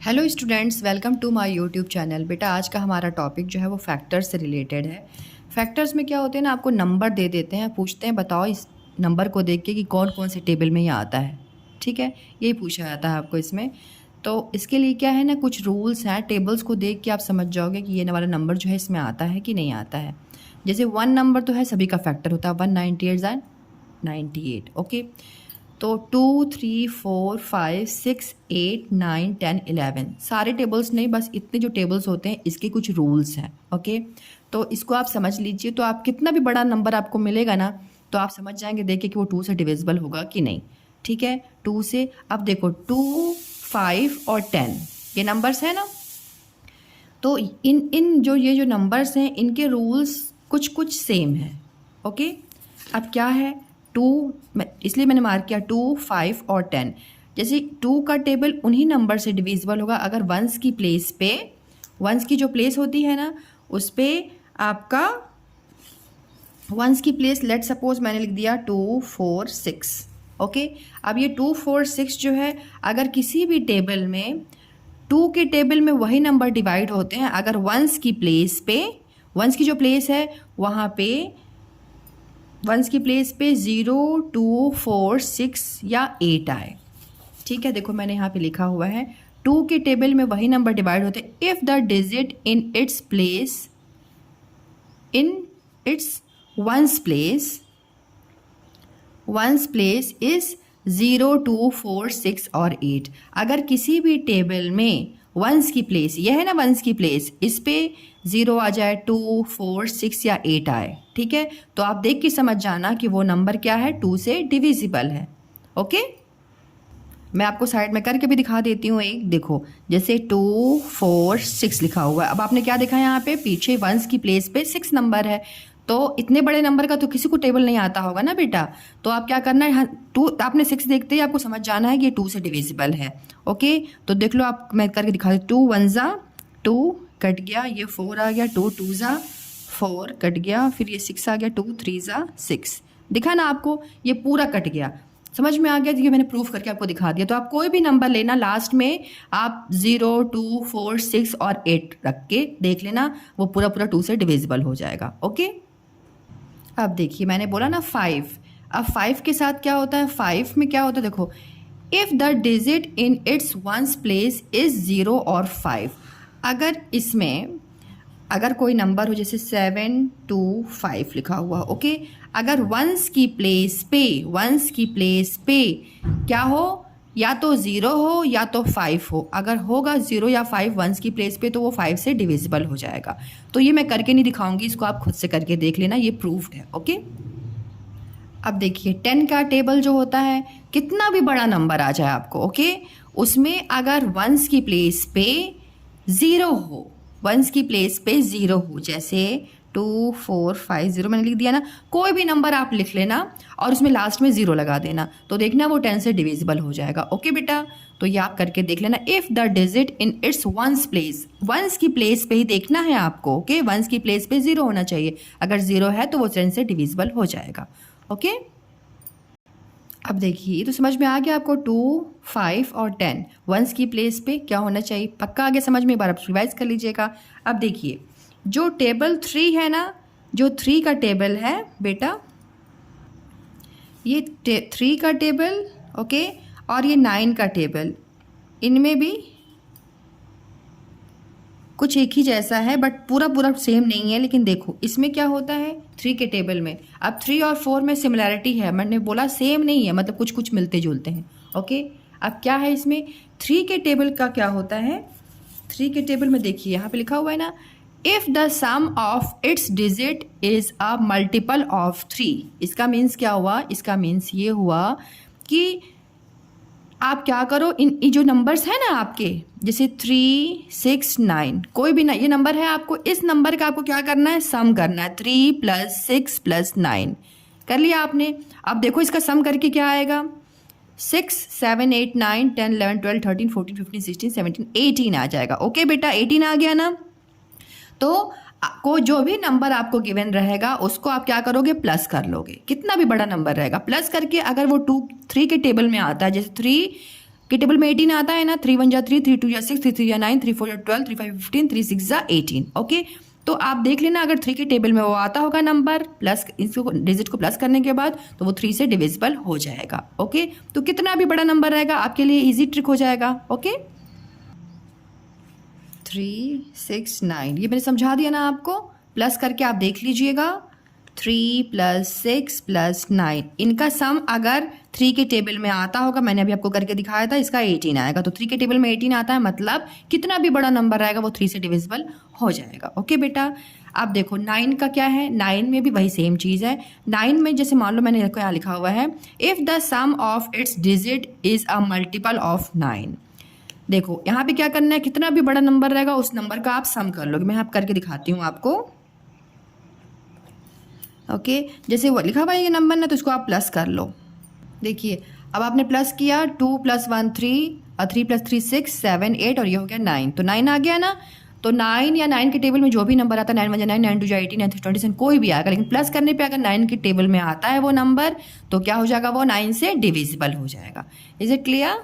Hello students, welcome to my YouTube channel. बेटा आज का हमारा टॉपिक जो है वो फैक्टर्स से रिलेटेड है। फैक्टर्स में क्या होते हैं ना, आपको नंबर दे देते हैं, पूछते हैं बताओ इस नंबर को देख के कि कौन कौन से टेबल में ये आता है। ठीक है, यही पूछा जाता है आपको इसमें। तो इसके लिए क्या है ना, कुछ रूल्स हैं। टेबल्स को देख के आप समझ जाओगे कि ये वाला नंबर जो है इसमें आता है कि नहीं आता है। जैसे 1 नंबर तो है, सभी का फैक्टर होता है, 198 एंड 98। ओके, तो 2 3 4 5 6 8 9 10 11 सारे टेबल्स नहीं, बस इतने जो टेबल्स होते हैं इसके कुछ रूल्स हैं। ओके, तो इसको आप समझ लीजिए। तो आप कितना भी बड़ा नंबर आपको मिलेगा ना, तो आप समझ जाएंगे देखिए कि वो 2 से डिविजिबल होगा कि नहीं। ठीक है, 2 से। अब देखो 2 5 और 10 ये नंबर्स हैं ना, तो इन इन जो ये जो नंबर्स हैं इनके रूल्स कुछ कुछ सेम हैं। ओके, अब क्या है, 2 इसलिए मैंने मार्क किया 2 5 और 10। जैसे 2 का टेबल उन्हीं नंबर से डिविजिबल होगा अगर वंस की प्लेस पे, वंस की जो प्लेस होती है ना उस पर आपका वंस की प्लेस लेट सपोज मैंने लिख दिया 2 4 6। ओके, अब ये 2 4 6 जो है अगर किसी भी टेबल में 2 के टेबल में वही नंबर डिवाइड होते हैं अगर वंस की प्लेस पे, वंस की जो प्लेस है वहाँ पे वंस की प्लेस पे 0 2 4 6 या 8 आए। ठीक है, देखो मैंने यहाँ पे लिखा हुआ है 2 के टेबल में वही नंबर डिवाइड होते हैं if the digit in its place, in its ones place is 0 2 4 6 और 8। अगर किसी भी टेबल में वंस की प्लेस, यह है ना वंस की प्लेस, इस पे 0 आ जाए, 2 4 6 या 8 आए। ठीक है, तो आप देख के समझ जाना कि वो नंबर क्या है, 2 से डिविजिबल है। ओके, मैं आपको साइड में करके भी दिखा देती हूँ। एक देखो, जैसे 2 4 6 लिखा हुआ है। अब आपने क्या देखा यहाँ पे, पीछे वंस की प्लेस पे 6 नंबर है, तो इतने बड़े नंबर का तो किसी को टेबल नहीं आता होगा ना बेटा। तो आप क्या करना है, 2 आपने 6 देखते ही आपको समझ जाना है कि ये 2 से डिविजिबल है। ओके, तो देख लो आप, मैं करके दिखा दी। 2 1 ज़ा 2 कट गया, ये 4 आ गया, 2 2 ज़ा 4 कट गया, फिर ये 6 आ गया, 2 3 ज़ा 6। दिखा ना आपको, ये पूरा कट गया। समझ में आ गया, ये मैंने प्रूफ करके आपको दिखा दिया। तो आप कोई भी नंबर लेना, लास्ट में आप 0 2 4 6 और 8 रख के देख लेना, वो पूरा पूरा 2 से डिविजिबल हो जाएगा। ओके, अब देखिए मैंने बोला ना 5। अब 5 के साथ क्या होता है, 5 में क्या होता है देखो, if the digit in its ones place is 0 और 5। अगर इसमें अगर कोई नंबर हो, जैसे 7 2 5 लिखा हुआ, ओके, अगर वंस की प्लेस पे क्या हो, या तो 0 हो या तो 5 हो। अगर होगा 0 या 5 वंस की प्लेस पे तो वो 5 से डिविजिबल हो जाएगा। तो ये मैं करके नहीं दिखाऊंगी, इसको आप खुद से करके देख लेना, ये प्रूफ्ड है। ओके, अब देखिए 10 का टेबल जो होता है, कितना भी बड़ा नंबर आ जाए आपको, ओके, उसमें अगर वंस की प्लेस पे 0 हो, वंस की प्लेस पे 0 हो, जैसे 2 4 5 0 मैंने लिख दिया ना, कोई भी नंबर आप लिख लेना और उसमें लास्ट में 0 लगा देना, तो देखना वो 10 से डिविजिबल हो जाएगा। ओके बेटा, तो ये आप करके देख लेना। If the digit in its ones place, ones की प्लेस पे ही देखना है आपको। ओके, वंस की प्लेस पे 0 होना चाहिए, अगर 0 है तो वो 10 से डिविजिबल हो जाएगा। ओके, अब देखिए तो समझ में आ गया आपको, 2 5 और 10 वंस की प्लेस पे क्या होना चाहिए, पक्का आगे समझ में, एक बार आप रिवाइज कर लीजिएगा। अब देखिए जो टेबल 3 है ना, जो 3 का टेबल है बेटा, ये 3 का टेबल, ओके, और ये 9 का टेबल, इनमें भी कुछ एक ही जैसा है बट पूरा पूरा सेम नहीं है। लेकिन देखो इसमें क्या होता है, 3 के टेबल में, अब 3 और 4 में सिमिलैरिटी है, मैंने बोला सेम नहीं है, मतलब कुछ कुछ मिलते जुलते हैं। ओके, अब क्या है इसमें, 3 के टेबल का क्या होता है, 3 के टेबल में देखिए यहाँ पे लिखा हुआ है ना, if the sum of its digit is a multiple of 3। इसका मीन्स क्या हुआ, इसका मीन्स ये हुआ कि आप क्या करो, इन जो नंबर्स हैं ना आपके, जैसे 3 6 9, कोई भी ना ये नंबर है, आपको इस नंबर का आपको क्या करना है, सम करना है। 3 + 6 + 9 कर लिया आपने। अब देखो इसका सम करके क्या आएगा, 6 7 8 9 10 11 12 13 14 15 16 17 18 आ जाएगा। ओके बेटा, 18 आ गया ना। तो को जो भी नंबर आपको गिवन रहेगा उसको आप क्या करोगे, प्लस कर लोगे, कितना भी बड़ा नंबर रहेगा प्लस करके। अगर वो 3 के टेबल में आता है, जैसे 3 के टेबल में 18 आता है ना, 3 1 जा 3, 3 2 जा 6, 3 3 जा 9, 3 4 जा 12, 3 5 15, 3 6 जा 18। ओके, तो आप देख लेना अगर 3 के टेबल में वो आता होगा नंबर प्लस, इसको डिजिट को प्लस करने के बाद तो वो 3 से डिविजिबल हो जाएगा। ओके, तो कितना भी बड़ा नंबर रहेगा आपके लिए इजी ट्रिक हो जाएगा। ओके, 3 6 9 ये मैंने समझा दिया ना आपको, प्लस करके आप देख लीजिएगा। 3 + 6 + 9 इनका सम अगर 3 के टेबल में आता होगा, मैंने अभी आपको करके दिखाया था, इसका 18 आएगा। तो 3 के टेबल में 18 आता है, मतलब कितना भी बड़ा नंबर रहेगा वो 3 से डिविजिबल हो जाएगा। ओके बेटा, अब देखो 9 का क्या है, 9 में भी वही सेम चीज़ है। 9 में जैसे मान लो मैंने यहाँ लिखा हुआ है, if the sum of its digit is a multiple of 9। देखो यहाँ पे क्या करना है, कितना भी बड़ा नंबर रहेगा उस नंबर का आप सम कर लोगे। मैं यहाँ करके दिखाती हूँ आपको। ओके, जैसे वो लिखा हुआ है ये नंबर ना, तो इसको आप प्लस कर लो। देखिए अब आपने प्लस किया, 2 + 1 3, 3 + 3 6 7 8 और ये हो गया 9। तो 9 आ गया ना, तो 9 या 9 के टेबल में जो भी नंबर आता है, 9 1 जा 9, 9 2 जा 18, 9 3 27 कोई भी आएगा, लेकिन प्लस करने पे अगर 9 के टेबल में आता है वो नंबर तो क्या हो जाएगा, वो 9 से डिविजिबल हो जाएगा। Is it clear?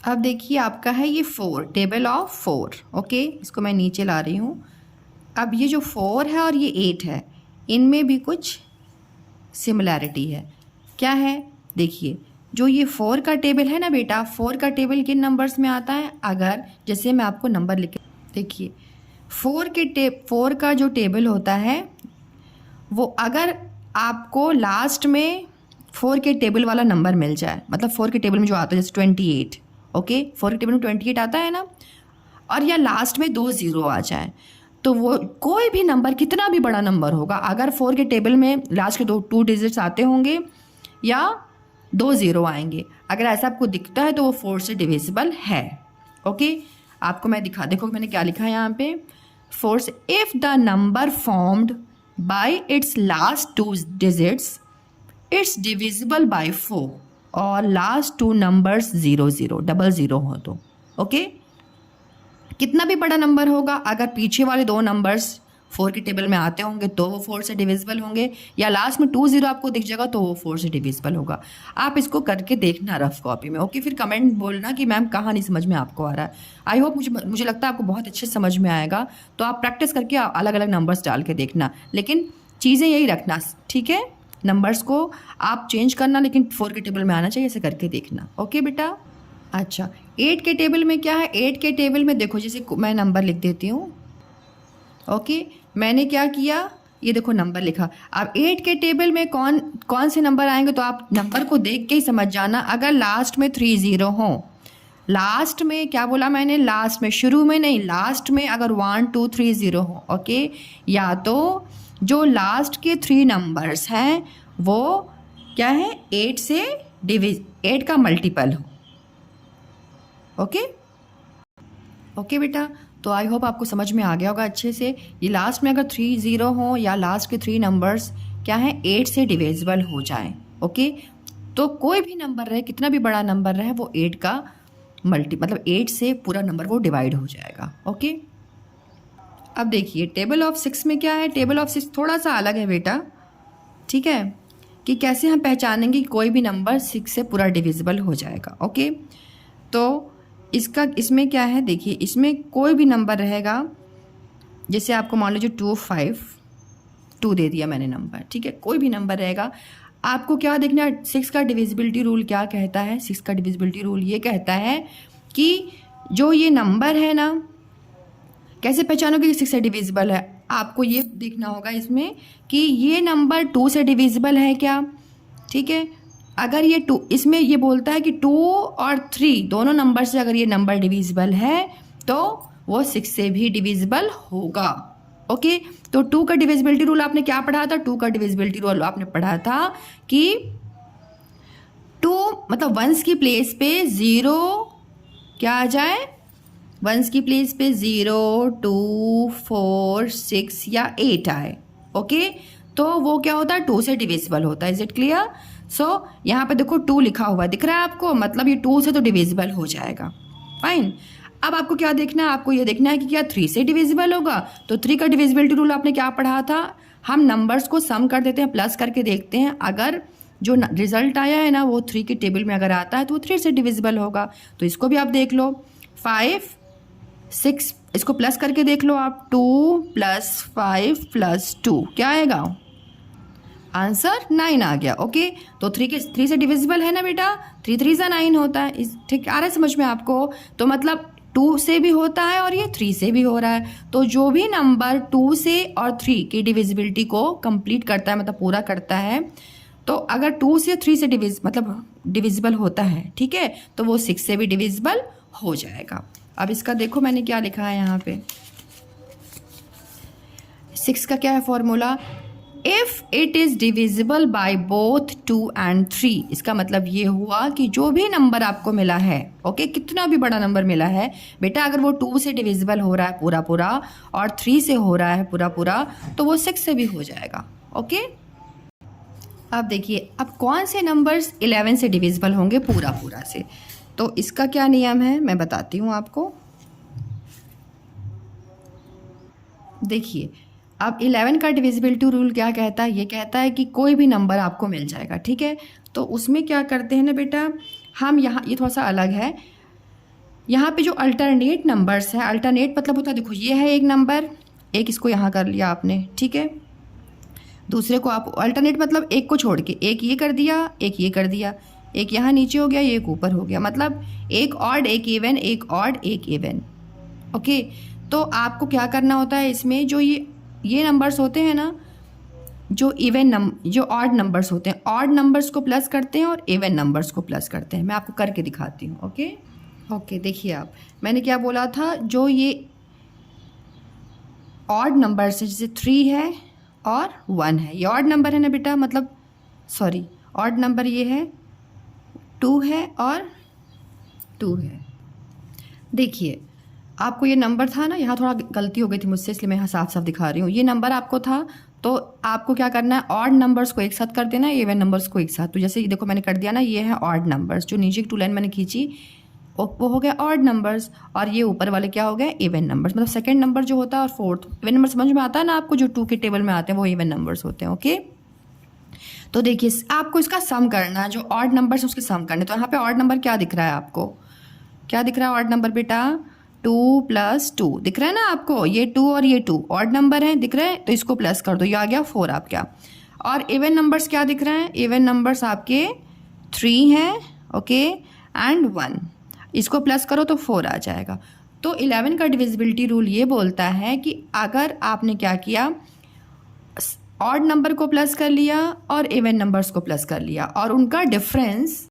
अब देखिए आपका है ये 4, टेबल ऑफ 4। ओके, इसको मैं नीचे ला रही हूँ। अब ये जो 4 है और ये 8 है, इनमें भी कुछ सिमिलैरिटी है। क्या है, देखिए जो ये 4 का टेबल है ना बेटा, 4 का टेबल किन नंबर्स में आता है, अगर जैसे मैं आपको नंबर लिख के देखिए 4 का जो टेबल होता है वो अगर आपको लास्ट में 4 के टेबल वाला नंबर मिल जाए, मतलब 4 के टेबल में जो आता है जैसे 28। ओके, 4 के टेबल में 28 आता है ना, और या लास्ट में 2 0 आ जाए, तो वो कोई भी नंबर कितना भी बड़ा नंबर होगा, अगर 4 के टेबल में लास्ट के 2 डिजिट्स आते होंगे या 2 0 आएंगे, अगर ऐसा आपको दिखता है तो वो 4 से डिविजिबल है। ओके, आपको मैं देखो मैंने क्या लिखा है यहाँ पे, 4 से if the number formed by it's last 2 digits it's divisible by 4 और लास्ट 2 नंबर्स 0 0 डबल 0 हो तो। ओके, कितना भी बड़ा नंबर होगा, अगर पीछे वाले 2 नंबर्स 4 के टेबल में आते होंगे तो वो 4 से डिविजिबल होंगे, या लास्ट में 2 0 आपको दिख जाएगा तो वो 4 से डिविजिबल होगा। आप इसको करके देखना रफ कॉपी में। ओके, फिर कमेंट बोलना कि मैम कहाँ नहीं समझ में आपको आ रहा है। आई होप मुझे लगता है आपको बहुत अच्छे समझ में आएगा। तो आप प्रैक्टिस करके अलग अलग नंबर्स डाल के देखना, लेकिन चीज़ें यही रखना, ठीक है, नंबर्स को आप चेंज करना लेकिन 4 के टेबल में आना चाहिए, ऐसे करके देखना। ओके बेटा, अच्छा 8 के टेबल में क्या है, 8 के टेबल में देखो जैसे मैं नंबर लिख देती हूँ। ओके, मैंने क्या किया, ये देखो नंबर लिखा। अब 8 के टेबल में कौन से नंबर आएंगे, तो आप नंबर को देख के ही समझ जाना। अगर लास्ट में 3 0 हो, लास्ट में क्या बोला मैंने, लास्ट में, शुरू में नहीं, लास्ट में अगर 1 2 3 0 हो। ओके, या तो जो लास्ट के 3 नंबर्स हैं वो क्या है, 8 से 8 का मल्टीपल हो। ओके ओके बेटा, तो आई होप आपको समझ में आ गया होगा अच्छे से। ये लास्ट में अगर 3 0 हो या लास्ट के 3 नंबर्स क्या है 8 से डिविजिबल हो जाए। ओके, तो कोई भी नंबर रहे, कितना भी बड़ा नंबर रहे, वो 8 का मतलब 8 से पूरा नंबर वो डिवाइड हो जाएगा। ओके, अब देखिए टेबल ऑफ 6 में क्या है, टेबल ऑफ 6 थोड़ा सा अलग है बेटा, ठीक है, कि कैसे हम पहचानेंगे कि कोई भी नंबर 6 से पूरा डिविजिबल हो जाएगा। ओके, तो इसमें क्या है, देखिए इसमें कोई भी नंबर रहेगा, जैसे आपको मान लीजिए 2 5 2 दे दिया मैंने नंबर, ठीक है, कोई भी नंबर रहेगा, आपको क्या देखना है, 6 का डिविजिबिलिटी रूल क्या कहता है। 6 का डिविजिबिलिटी रूल ये कहता है कि जो ये नंबर है ना, कैसे पहचानोगे कि 6 से डिविजिबल है, आपको ये देखना होगा इसमें कि ये नंबर 2 से डिविजिबल है क्या, ठीक है। अगर ये 2, इसमें ये बोलता है कि 2 और 3 दोनों नंबर से अगर ये नंबर डिविजिबल है तो वो 6 से भी डिविजिबल होगा। ओके, तो 2 का डिविजिबिलिटी रूल आपने क्या पढ़ा था, 2 का डिविजिबिलिटी रूल आपने पढ़ा था कि 2 मतलब वंस की प्लेस पे 0 क्या आ जाए, वंस की प्लेस पे 0 2 4 6 या 8 आए। ओके, तो वो क्या होता है 2 से डिविजिबल होता है। Is it clear? सो यहाँ पे देखो 2 लिखा हुआ दिख रहा है आपको, मतलब ये 2 से तो डिविजिबल हो जाएगा। फाइन, अब आपको क्या देखना है, आपको ये देखना है कि क्या 3 से डिविजिबल होगा। तो 3 का डिविजिबिलिटी रूल आपने क्या पढ़ा था, हम नंबर्स को सम कर देते हैं, प्लस करके देखते हैं, अगर जो रिज़ल्ट आया है ना वो 3 के टेबल में अगर आता है तो वो 3 से डिविजिबल होगा। तो इसको भी आप देख लो, 5 6, इसको प्लस करके देख लो आप, 2 + 5 + 2 क्या आएगा? आंसर 9 आ गया। ओके, तो 3 से डिविजिबल है ना बेटा, 3 3 सा 9 होता है। ठीक आ रहा है समझ में आपको? तो मतलब 2 से भी होता है और ये 3 से भी हो रहा है। तो जो भी नंबर 2 से और 3 की डिविजिबिलिटी को कंप्लीट करता है, मतलब पूरा करता है, तो अगर 2 से 3 से डिविजिबल होता है, ठीक है, तो वो 6 से भी डिविजिबल हो जाएगा। अब इसका देखो मैंने क्या लिखा है यहाँ पे, 6 का क्या है formula? If it is divisible by both 2 and 3, इसका मतलब ये हुआ कि जो भी नंबर आपको मिला है, ओके, कितना भी बड़ा नंबर मिला है बेटा, अगर वो 2 से डिविजिबल हो रहा है पूरा पूरा और 3 से हो रहा है पूरा पूरा, तो वो 6 से भी हो जाएगा। ओके, अब देखिए, अब कौन से नंबर्स 11 से डिविजिबल होंगे पूरा पूरा से? तो इसका क्या नियम है मैं बताती हूँ आपको। देखिए, अब 11 का डिविजिबिलिटी रूल क्या कहता है? ये कहता है कि कोई भी नंबर आपको मिल जाएगा, ठीक है। तो उसमें क्या करते हैं ना बेटा, हम यहाँ, ये थोड़ा सा अलग है, यहाँ पे जो अल्टरनेट नंबर्स हैं, अल्टरनेट मतलब होता है, देखो ये है एक नंबर, एक इसको यहाँ कर लिया आपने, ठीक है, दूसरे को आप अल्टरनेट मतलब एक को छोड़ के एक ये कर दिया, एक ये कर दिया, एक यहाँ नीचे हो गया, एक ऊपर हो गया, मतलब एक ऑड एक इवन, एक ऑड एक इवन। ओके, तो आपको क्या करना होता है इसमें, जो ये नंबर्स होते हैं ना, जो जो ऑड नंबर्स होते हैं, ऑड नंबर्स को प्लस करते हैं और इवन नंबर्स को प्लस करते हैं। मैं आपको करके दिखाती हूँ। ओके, देखिए आप, मैंने क्या बोला था, जो ये ऑड नंबर्स है, जैसे 3 है और 1 है, ये ऑड नंबर है ना बेटा, मतलब सॉरी, ऑड नंबर ये है, 2 है और 2 है। देखिए, आपको ये नंबर था ना, यहाँ थोड़ा गलती हो गई थी मुझसे, इसलिए मैं यहाँ साफ साफ दिखा रही हूँ। ये नंबर आपको था, तो आपको क्या करना है, ऑड नंबर्स को एक साथ कर देना है, इवन नंबर्स को एक साथ। तो जैसे ये देखो मैंने कर दिया ना, ये है ऑड नंबर्स, जो नीचे की 2 लाइन मैंने खींची वो हो गया ऑड नंबर्स, और ये ऊपर वाले क्या हो गए, इवन नंबर्स। मतलब सेकेंड नंबर जो होता है और फोर्थ, इवन नंबर समझ में आता है ना आपको, जो 2 के टेबल में आते हैं वो इवन नंबर्स होते हैं। ओके, तो देखिए आपको इसका सम करना है, जो ऑड नंबर्स उसके सम करने। तो यहाँ पे ऑड नंबर क्या दिख रहा है आपको, क्या दिख रहा है ऑड नंबर बेटा? 2 + 2 दिख रहा है ना आपको, ये 2 और ये 2 ऑड नंबर हैं, दिख रहे हैं, तो इसको प्लस कर दो, ये आ गया 4 आपका। और इवन नंबर्स क्या दिख रहे हैं, इवन नंबर्स आपके 3 हैं, ओके, एंड 1, इसको प्लस करो तो 4 आ जाएगा। तो 11 का डिविजिबिलिटी रूल ये बोलता है कि अगर आपने क्या किया, ऑड नंबर को प्लस कर लिया और इवन नंबर्स को प्लस कर लिया, और उनका डिफरेंस,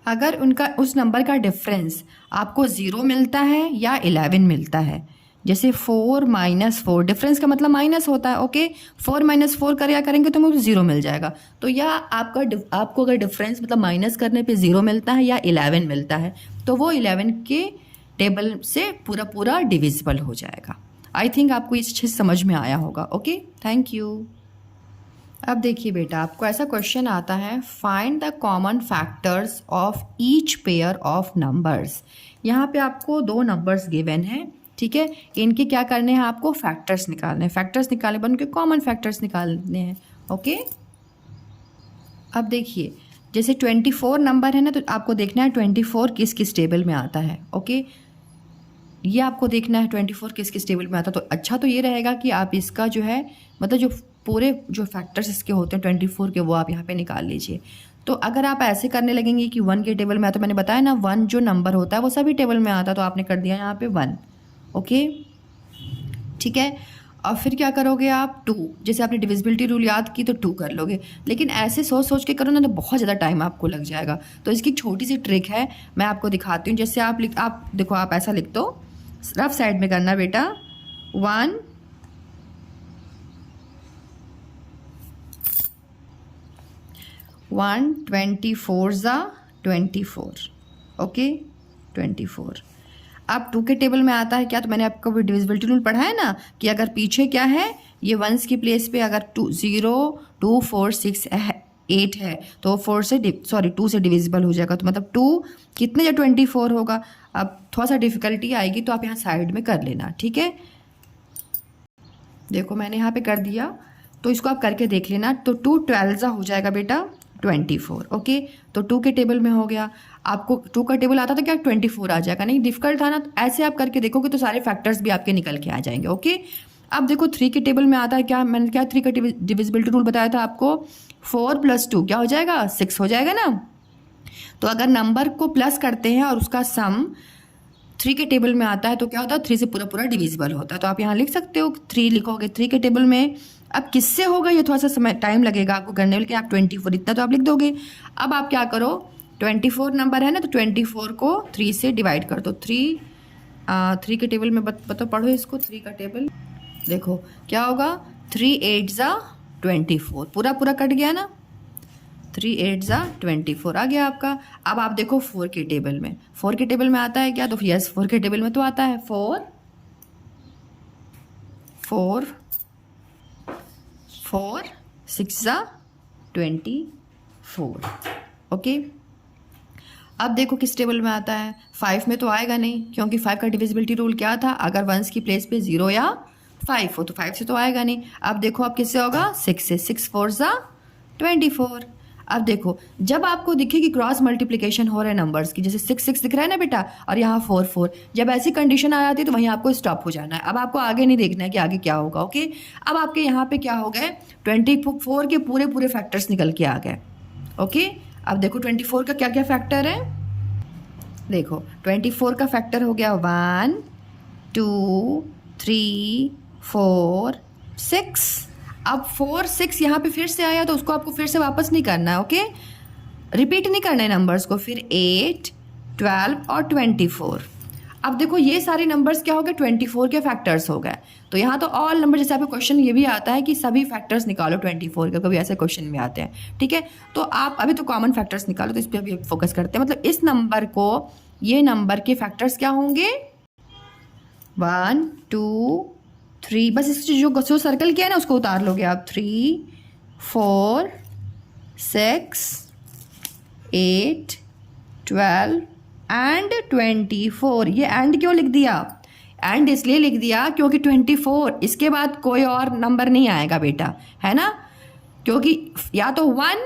अगर उनका उस नंबर का डिफरेंस आपको 0 मिलता है या 11 मिलता है, जैसे 4 - 4, डिफरेंस का मतलब माइनस होता है। ओके, 4 - 4 करेंगे तो मुझे 0 मिल जाएगा। तो या आपको अगर डिफरेंस मतलब माइनस करने पे 0 मिलता है या 11 मिलता है, तो वो 11 के टेबल से पूरा पूरा डिविजिबल हो जाएगा। आई थिंक आपको इस चीज़ समझ में आया होगा। Okay, thank you. अब देखिए बेटा, आपको ऐसा क्वेश्चन आता है, find the common factors of each pair of numbers. यहाँ पे आपको 2 नंबर्स गिवन हैं, ठीक है, इनके क्या करने हैं, आपको फैक्टर्स निकालने हैं। फैक्टर्स निकालने पर उनके कॉमन फैक्टर्स निकालने हैं। ओके, अब देखिए, जैसे 24 नंबर है ना, तो आपको देखना है 24 किस किस टेबल में आता है। ओके, ये आपको देखना है 24 किस किस टेबल में आता है। तो अच्छा तो ये रहेगा कि आप इसका जो है, मतलब जो पूरे जो फैक्टर्स इसके होते हैं 24 के, वो आप यहाँ पे निकाल लीजिए। तो अगर आप ऐसे करने लगेंगे कि 1 के टेबल में आता है, मैंने बताया ना 1 जो नंबर होता है वो सभी टेबल में आता है, तो आपने कर दिया यहाँ पे 1। ओके, ठीक है, और फिर क्या करोगे आप, 2, जैसे आपने डिविजिबिलिटी रूल याद की तो 2 कर लोगे। लेकिन ऐसे सोच सोच के करो ना तो बहुत ज़्यादा टाइम आपको लग जाएगा। तो इसकी छोटी सी ट्रिक है, मैं आपको दिखाती हूँ। जैसे आप देखो, आप ऐसा लिख दो, रफ साइड में करना बेटा, 1 24 24, ओके, 24। अब 2 के टेबल में आता है क्या, तो मैंने आपको डिविजिबिलिटी रूल पढ़ा है ना, कि अगर पीछे क्या है, ये 1s की प्लेस पे अगर 0 2 4 6 8 है, तो 2 से डिविजिबल हो जाएगा। तो मतलब 2 कितने या 24 होगा। अब थोड़ा सा डिफिकल्टी आएगी तो आप यहाँ साइड में कर लेना, ठीक है। देखो मैंने यहाँ पे कर दिया, तो इसको आप करके देख लेना। तो 2 12 हो जाएगा बेटा, 24। ओके, तो 2 के टेबल में हो गया। आपको 2 का टेबल आता था क्या 24 आ जाएगा? नहीं, डिफिकल्ट था ना। तो ऐसे आप करके देखोगे तो सारे फैक्टर्स भी आपके निकल के आ जाएंगे। ओके, अब देखो 3 के टेबल में आता है क्या, मैंने क्या 3 का डिविजिबिलिटी रूल बताया था आपको, 4 + 2 क्या हो जाएगा, 6 हो जाएगा ना। तो अगर नंबर को प्लस करते हैं और उसका सम 3 के टेबल में आता है तो क्या होता है, 3 से पूरा पूरा डिविजिबल होता है। तो आप यहाँ लिख सकते हो 3 लिखोगे 3 के टेबल में। अब किससे होगा ये थोड़ा सा समय टाइम लगेगा आपको करने में, लेकिन आप 24 इतना तो आप लिख दोगे। अब आप क्या करो, 24 नंबर है ना, तो 24 को 3 से डिवाइड कर दो। 3 के टेबल में बताओ, पढ़ो इसको। 3 का टेबल देखो क्या होगा, 3 8 ज़ा 24, पूरा पूरा कट गया ना, 3 8 ज़ा 24 आ गया आपका। अब आप देखो 4 के टेबल में, 4 के टेबल में आता है क्या, तो यस 4 के टेबल में तो आता है 4 6 ज़ा 24। ओके, अब देखो किस टेबल में आता है, 5 में तो आएगा नहीं, क्योंकि 5 का डिविजिबिलिटी रूल क्या था, अगर वंस की प्लेस पे 0 या 5 हो तो 5 से तो आएगा नहीं। अब देखो अब किससे होगा, 6 से, 6 4 ज़ा 24। अब देखो जब आपको दिखे कि क्रॉस मल्टीप्लिकेशन हो रहे हैं नंबर्स की, जैसे 6 6 दिख रहा है ना बेटा, और यहाँ 4 4, जब ऐसी कंडीशन आ जाती है तो वहीं आपको स्टॉप हो जाना है। अब आपको आगे नहीं देखना है कि आगे क्या होगा। ओके, अब आपके यहाँ पे क्या हो गए, 24 के पूरे पूरे फैक्टर्स निकल के आ गए। ओके, अब देखो 24 का क्या क्या फैक्टर है, देखो 24 का फैक्टर हो गया 1 2 3 4 6। अब 4 6 यहाँ पे फिर से आया तो उसको आपको फिर से वापस नहीं करना है। ओके, रिपीट नहीं करना है नंबर्स को। फिर 8 12 और 24। अब देखो ये सारे नंबर्स क्या हो गए, 24 के फैक्टर्स हो गए। तो यहाँ तो ऑल नंबर, जैसे आपको क्वेश्चन ये भी आता है कि सभी फैक्टर्स निकालो 24 के, कभी ऐसे क्वेश्चन भी आते हैं। ठीक है, तो आप अभी तो कॉमन फैक्टर्स निकालो, तो इस पर अभी फोकस करते हैं। मतलब इस नंबर को, ये नंबर के फैक्टर्स क्या होंगे, 1 2 3, बस इस जो सर्कल किया है ना उसको उतार लोगे आप, 3 4 6 8 12 एंड 24। ये एंड क्यों लिख दिया, एंड इसलिए लिख दिया क्योंकि 24 इसके बाद कोई और नंबर नहीं आएगा बेटा, है ना, क्योंकि या तो 1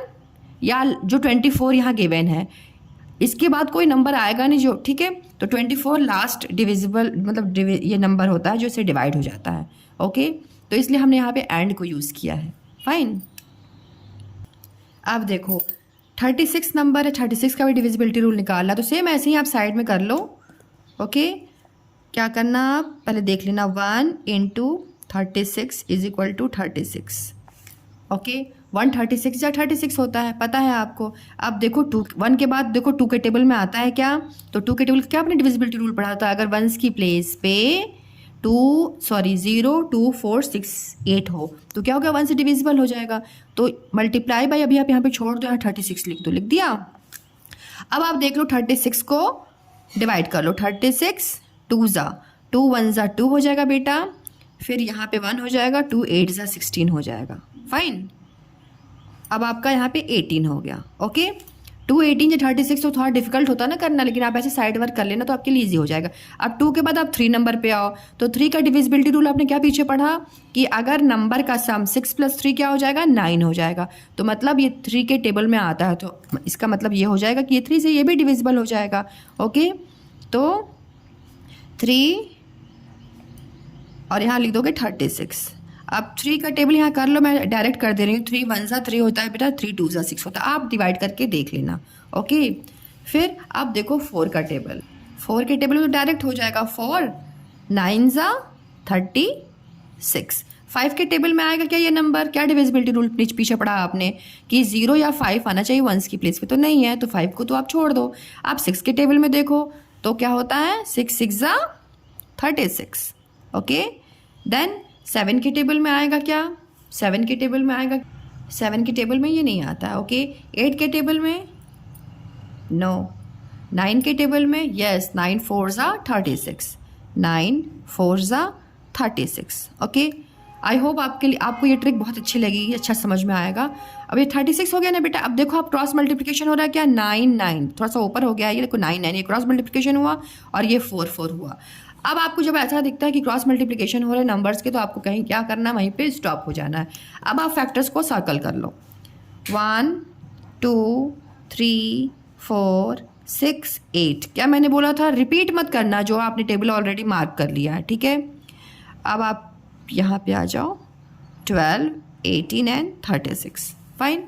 या जो 24 यहाँ गिवन है, इसके बाद कोई नंबर आएगा नहीं जो, ठीक है। तो 24 लास्ट डिविजिबल मतलब ये नंबर होता है जो इसे डिवाइड हो जाता है। ओके, तो इसलिए हमने यहाँ पे एंड को यूज़ किया है। फाइन, अब देखो 36 नंबर है, 36 का भी डिविजिबिलिटी रूल निकालना, तो सेम ऐसे ही आप साइड में कर लो। ओके, क्या करना, आप पहले देख लेना 1 × 36 = 36। ओके, 136 या 36 होता है, पता है आपको। अब देखो 1 के बाद देखो 2 के टेबल में आता है क्या, तो 2 के टेबल क्या आपने डिविजिबिलिटी रूल पढ़ा था, अगर वंस की प्लेस पे 0 2 4 6 8 हो तो क्या होगा, 1 से डिविजिबल हो जाएगा। तो मल्टीप्लाई बाय अभी आप यहाँ पे छोड़ दो, यहाँ 36 लिख दो, लिख दिया। अब आप देख लो 36 को डिवाइड कर लो, 36 2 ज़ा 2 1 ज़ा 2 हो जाएगा बेटा, फिर यहाँ पे 1 हो जाएगा, 2 8 ज़ा 16 हो जाएगा। फाइन, अब आपका यहाँ पे 18 हो गया। ओके, 2 18 या 36 तो थोड़ा डिफिकल्ट होता है ना करना, लेकिन आप ऐसे साइड वर्क कर लेना तो आपके लिए ईजी हो जाएगा। अब 2 के बाद आप 3 नंबर पे आओ, तो 3 का डिविजिबिलिटी रूल आपने क्या पीछे पढ़ा कि अगर नंबर का सम 6 + 3 क्या हो जाएगा, 9 हो जाएगा। तो मतलब ये 3 के टेबल में आता है, तो इसका मतलब ये हो जाएगा कि ये 3 से ये भी डिविजिबल हो जाएगा। ओके, तो 3 और यहाँ लिख दोगे 36। अब 3 का टेबल यहाँ कर लो, मैं डायरेक्ट कर दे रही हूँ। 3 1 ज़ा 3 होता है बेटा, 3 2 ज़ा 6 होता है, आप डिवाइड करके देख लेना। ओके, फिर अब देखो 4 का टेबल, 4 के टेबल में तो डायरेक्ट हो जाएगा, 4 9 ज़ा 36। 5 के टेबल में आएगा क्या ये नंबर, क्या डिविजिबिलिटी रूल पीछे पढ़ा आपने कि 0 या 5 आना चाहिए वंस की प्लेस पे, तो नहीं है, तो 5 को तो आप छोड़ दो। आप 6 के टेबल में देखो तो क्या होता है, 6 6 ज़ा 36। ओके, देन 7 के टेबल में आएगा क्या, 7 के टेबल में आएगा, 7 के टेबल में ये नहीं आता है। ओके, 8 के टेबल में नो, 9 के टेबल में यस, 9 4 ज़ा 36, 9 4 ज़ा 36। ओके, आई होप आपको ये ट्रिक बहुत अच्छी लगेगी, अच्छा समझ में आएगा। अब ये 36 हो गया ना बेटा। अब देखो आप क्रॉस मल्टीप्लिकेशन हो रहा है क्या, 9 9 थोड़ा सा ऊपर हो गया, ये देखो 9 9 ये क्रॉस मल्टीप्लिकेशन हुआ और ये 4 4 हुआ। अब आपको जब ऐसा दिखता है कि क्रॉस मल्टीप्लिकेशन हो रहे नंबर्स के, तो आपको कहीं क्या करना है, वहीं पे स्टॉप हो जाना है। अब आप फैक्टर्स को सर्कल कर लो, 1 2 3 4 6 8। क्या मैंने बोला था? रिपीट मत करना जो आपने टेबल ऑलरेडी मार्क कर लिया है, ठीक है। अब आप यहाँ पे आ जाओ, 12 18 एंड 36। फाइन।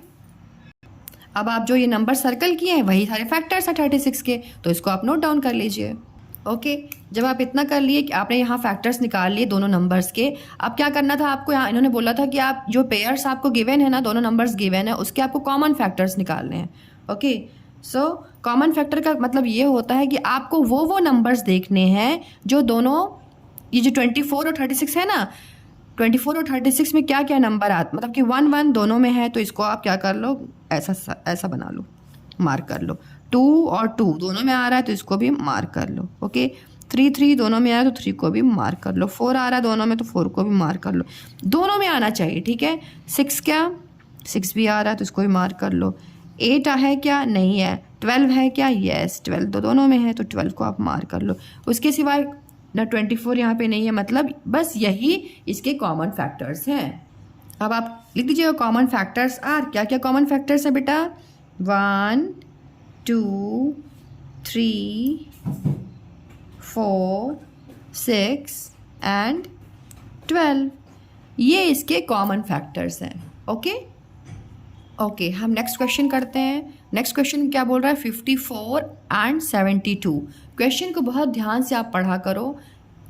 अब आप जो ये नंबर सर्कल किए हैं वही सारे फैक्टर्स हैं 36 के, तो इसको आप नोट डाउन कर लीजिए। ओके, जब आप इतना कर लिए कि आपने यहाँ फैक्टर्स निकाल लिए दोनों नंबर्स के, अब क्या करना था आपको? यहाँ इन्होंने बोला था कि आप जो पेयर्स आपको गिवन है ना, दोनों नंबर्स गिवन है, उसके आपको कॉमन फैक्टर्स निकालने हैं। ओके, सो कॉमन फैक्टर का मतलब ये होता है कि आपको वो नंबर्स देखने हैं जो दोनों, ये जो 24 और 36 है ना, 24 और 36 में क्या क्या नंबर आते, मतलब कि 1 1 दोनों में है, तो इसको आप क्या कर लो, ऐसा बना लो, मार्क कर लो। 2 और 2 दोनों में आ रहा है तो इसको भी मार्क कर लो। ओके, 3 3 दोनों में आया तो 3 को भी मार्क कर लो। 4 आ रहा है दोनों में तो 4 को भी मार्क कर लो, दोनों में आना चाहिए, ठीक है। 6 क्या? 6 भी आ रहा है तो इसको भी मार्क कर लो। 8 है क्या? नहीं है। 12 है क्या? यस, 12 तो दोनों में है तो 12 को आप मार्क कर लो। उसके सिवाय ना 24 यहाँ पे नहीं है, मतलब बस यही इसके कॉमन फैक्टर्स हैं। अब आप लिख दीजिएगा कॉमन फैक्टर्स आर। क्या क्या कॉमन फैक्टर्स है बेटा? 1 2 3 4 6 एंड 12, ये इसके कॉमन फैक्टर्स हैं। ओके ओके, हम नेक्स्ट क्वेश्चन करते हैं। नेक्स्ट क्वेश्चन क्या बोल रहा है? 54 एंड 72। क्वेश्चन को बहुत ध्यान से आप पढ़ा करो,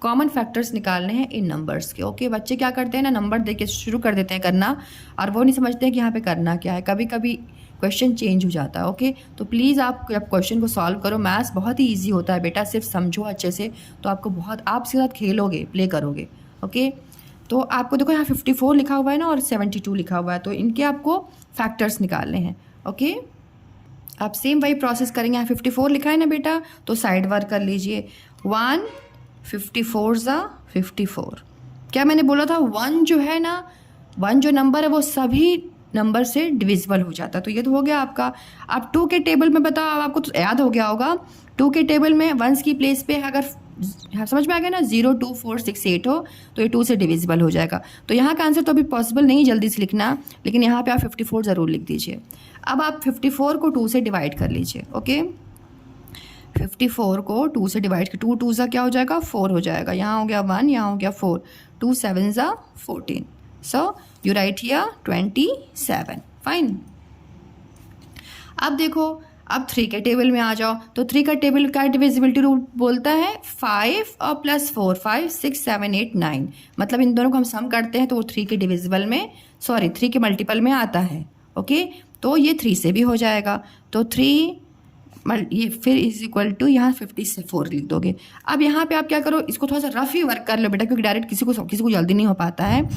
कॉमन फैक्टर्स निकालने हैं इन नंबर्स के। ओके, बच्चे क्या करते हैं ना, नंबर देके शुरू कर देते हैं करना, और वो नहीं समझते हैं कि यहाँ पे करना क्या है। कभी कभी क्वेश्चन चेंज हो जाता है। ओके, तो प्लीज़ आप जब क्वेश्चन को सॉल्व करो, मैथ्स बहुत ही ईजी होता है बेटा, सिर्फ समझो अच्छे से, तो आपको बहुत, आप इसके साथ खेलोगे, प्ले करोगे। ओके, तो आपको देखो यहाँ 54 लिखा हुआ है ना और 72 लिखा हुआ है, तो इनके आपको फैक्टर्स निकालने हैं। ओके, आप सेम वही प्रोसेस करेंगे। यहाँ 54 लिखा है ना बेटा, तो साइड वर्क कर लीजिए। 1 54 ज़ा 54। क्या मैंने बोला था? 1 जो है ना, 1 जो नंबर है वो सभी नंबर से डिविजिबल हो जाता है, तो ये तो हो गया आपका। आप 2 के टेबल में बताओ, आपको तो याद हो गया होगा, 2 के टेबल में 1s की प्लेस पे अगर समझ में आ गया ना 0 2 4 6 8 हो तो ये 2 से डिविजिबल हो जाएगा। तो यहाँ का आंसर तो अभी पॉसिबल नहीं जल्दी से लिखना, लेकिन यहाँ पे आप 54 ज़रूर लिख दीजिए। अब आप 54 को 2 से डिवाइड कर लीजिए। ओके, 54 को 2 से डिवाइड कर, 2 2 ज़ा क्या हो जाएगा? 4 हो जाएगा। यहाँ हो गया 1, यहाँ हो गया 4, 2 7 ज़ा 14, so you right here 27। Fine. अब देखो, अब 3 के टेबल में आ जाओ, तो 3 का टेबल का डिविजिबिलिटी रूल बोलता है 5 और प्लस 4, 5 6 7 8 9, मतलब इन दोनों को हम सम करते हैं तो वो 3 के डिविजिबल में, सॉरी 3 के मल्टीपल में आता है। ओके, तो ये 3 से भी हो जाएगा, तो 3 ये फिर इज इक्वल टू यहाँ 54 लिख दोगे। अब यहाँ पे आप क्या करो, इसको थोड़ा सा रफ ही वर्क कर लो बेटा, क्योंकि डायरेक्ट किसी को जल्दी नहीं हो पाता है।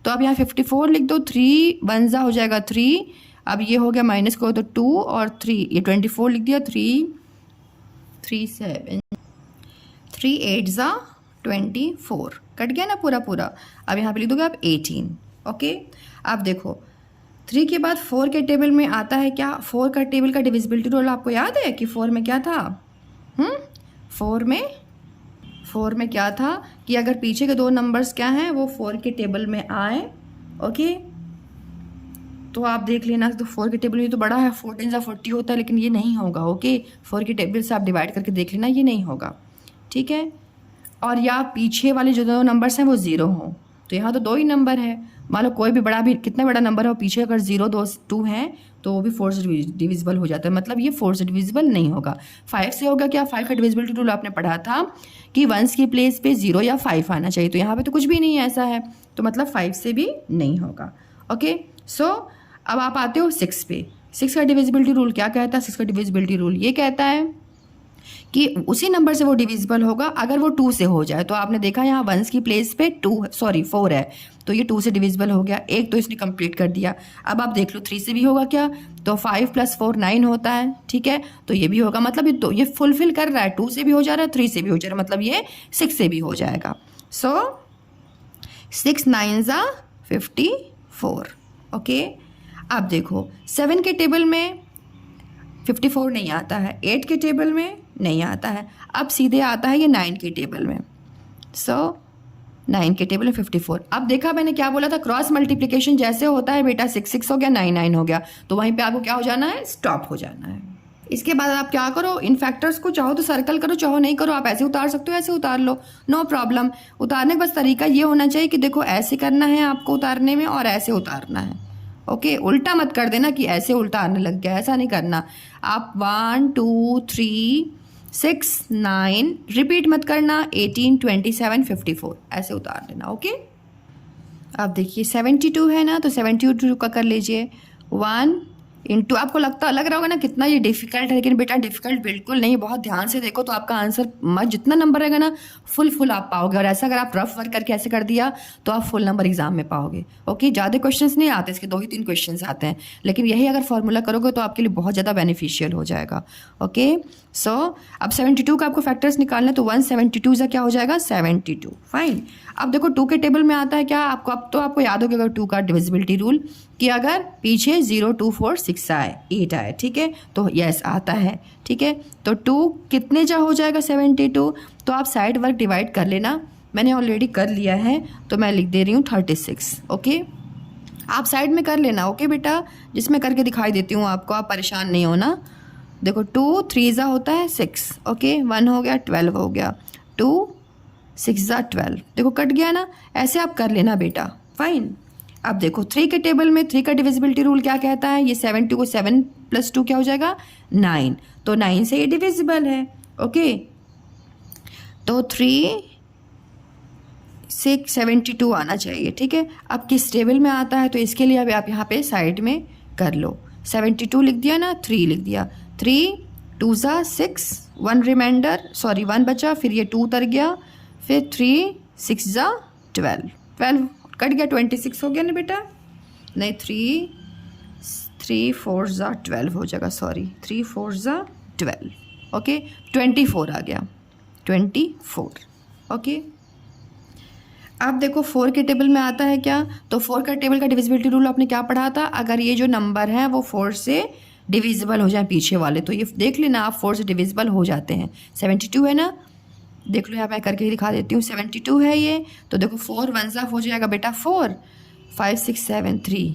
तो अब यहाँ 54 लिख दो, 3 1 ज़ा हो जाएगा 3, अब ये हो गया माइनस करो तो 2 और 3, ये 24 लिख दिया, 3 3 7 3 8 ज़ा 24, कट गया ना पूरा पूरा। अब यहाँ पे लिख दोगे आप 18। ओके, अब देखो 3 के बाद 4 के टेबल में आता है क्या? 4 का टेबल का डिविजिबिलिटी रूल आपको याद है कि 4 में क्या था? 4 में क्या था कि अगर पीछे के 2 नंबर्स क्या हैं वो 4 के टेबल में आए। ओके, तो आप देख लेना, तो 4 के टेबल में तो बड़ा है, 14 ज़ा 40 होता है, लेकिन ये नहीं होगा। ओके, 4 के टेबल से आप डिवाइड करके देख लेना, ये नहीं होगा, ठीक है। और या पीछे वाले जो 2 नंबर्स हैं वो 0 हों, तो यहाँ तो 2 ही नंबर है, मान लो कोई भी बड़ा भी, कितना बड़ा नंबर है, और पीछे अगर 0 2 हैं तो वो भी 4 से डिविजिबल हो जाता है, मतलब ये 4 से डिविजिबल नहीं होगा। 5 से होगा क्या? 5 का डिविजिबिलिटी रूल आपने पढ़ा था कि 1s की प्लेस पे 0 या 5 आना चाहिए, तो यहाँ पे तो कुछ भी नहीं है ऐसा है, तो मतलब 5 से भी नहीं होगा। ओके, सो अब आप आते हो 6 पे। 6 का डिविजिबिलिटी रूल क्या कहता है? 6 का डिविजिबिलिटी रूल ये कहता है कि उसी नंबर से वो डिविजिबल होगा अगर वो 2 से हो जाए। तो आपने देखा यहाँ 1s की प्लेस पे 4 है, तो ये 2 से डिविजिबल हो गया, एक तो इसने कंप्लीट कर दिया। अब आप देख लो 3 से भी होगा क्या? तो 5 + 4 9 होता है, ठीक है, तो ये भी होगा, मतलब ये फुलफिल कर रहा है, 2 से भी हो जा रहा है, 3 से भी हो जा रहा है, मतलब ये 6 से भी हो जाएगा। सो 6 9 ज़ा 54। ओके, अब देखो 7 के टेबल में 54 नहीं आता है, 8 के टेबल में नहीं आता है, अब सीधे आता है ये 9 के टेबल में। सो 9 के टेबल में 54। अब देखा मैंने क्या बोला था, क्रॉस मल्टीप्लिकेशन जैसे होता है बेटा 6 6 हो गया, 9 9 हो गया, तो वहीं पे आपको क्या हो जाना है, स्टॉप हो जाना है। इसके बाद आप क्या करो, इन फैक्टर्स को चाहो तो सर्कल करो, चाहो नहीं करो, आप ऐसे उतार सकते हो, ऐसे उतार लो, नो प्रॉब्लम। उतारने का बस तरीका ये होना चाहिए कि देखो ऐसे करना है आपको उतारने में और ऐसे उतारना है। ओके, उल्टा मत कर देना कि ऐसे उल्टा आने लग गया, ऐसा नहीं करना। आप 1 2 3 6 9 रिपीट मत करना, 18 27 54 ऐसे उतार देना। ओके, अब देखिए 72 है ना, तो 72 का कर लीजिए 1 इंटू, आपको लग रहा होगा ना कितना ये डिफिकल्ट है, लेकिन बेटा डिफिकल्ट बिल्कुल नहीं, बहुत ध्यान से देखो तो आपका आंसर जितना नंबर रहेगा ना फुल आप पाओगे। और ऐसा अगर आप रफ वर्क करके ऐसे कर दिया तो आप फुल नंबर एग्जाम में पाओगे। ओके, ज़्यादा क्वेश्चंस नहीं आते, इसके 2 ही 3 क्वेश्चंस आते हैं, लेकिन यही अगर फॉर्मूला करोगे तो आपके लिए बहुत ज़्यादा बेनिफिशियल हो जाएगा। ओके, सो अब 72 का आपको फैक्टर्स निकालना है, तो 172 से क्या हो जाएगा, 72। फाइन। अब देखो 2 के टेबल में आता है क्या आपको, अब तो आपको याद होगा 2 का डिविजिबिलिटी रूल, कि अगर पीछे 0 2 4 6 आए 8 आए, ठीक है, तो यस आता है, ठीक है। तो 2 कितने जा हो जाएगा, 72। तो आप साइड वर्क डिवाइड कर लेना, मैंने ऑलरेडी कर लिया है तो मैं लिख दे रही हूँ 36। ओके, आप साइड में कर लेना। ओके बेटा, जिसमें करके दिखाई देती हूँ आपको, आप परेशान नहीं होना। देखो 2 3 जा होता है 6, ओके, 1 हो गया 12 हो गया, 2 6 जा 12, देखो कट गया ना, ऐसे आप कर लेना बेटा। फाइन। अब देखो 3 के टेबल में 3 का डिविजिबिलिटी रूल क्या कहता है, ये 72 को 7 + 2 क्या हो जाएगा, 9, तो 9 से ये डिविजिबल है। ओके, तो 3 6 72 आना चाहिए, ठीक है। अब किस टेबल में आता है, तो इसके लिए अब आप यहाँ पे साइड में कर लो, 72 लिख दिया ना, 3 लिख दिया, 3 2 जा 6, 1 रिमाइंडर, सॉरी 1 बचा, फिर ये 2 उतर गया, फिर 3 6 जा 12, 12 कट गया, 26 हो गया ना बेटा, नहीं 3 4 जा 12 हो जाएगा, सॉरी 3 4 जा 12, ओके, 24 आ गया, 24। ओके, अब देखो 4 के टेबल में आता है क्या, तो 4 का टेबल का डिविजिबिलिटी रूल आपने क्या पढ़ा था, अगर ये जो नंबर है वो 4 से डिविजिबल हो जाए पीछे वाले, तो ये देख लेना आप 4 से डिविजिबल हो जाते हैं। 72 है ना, देख लो यहाँ मैं करके ही दिखा देती हूँ, 72 है ये, तो देखो 4 1 जा हो जाएगा बेटा 4, 5 6 7 3,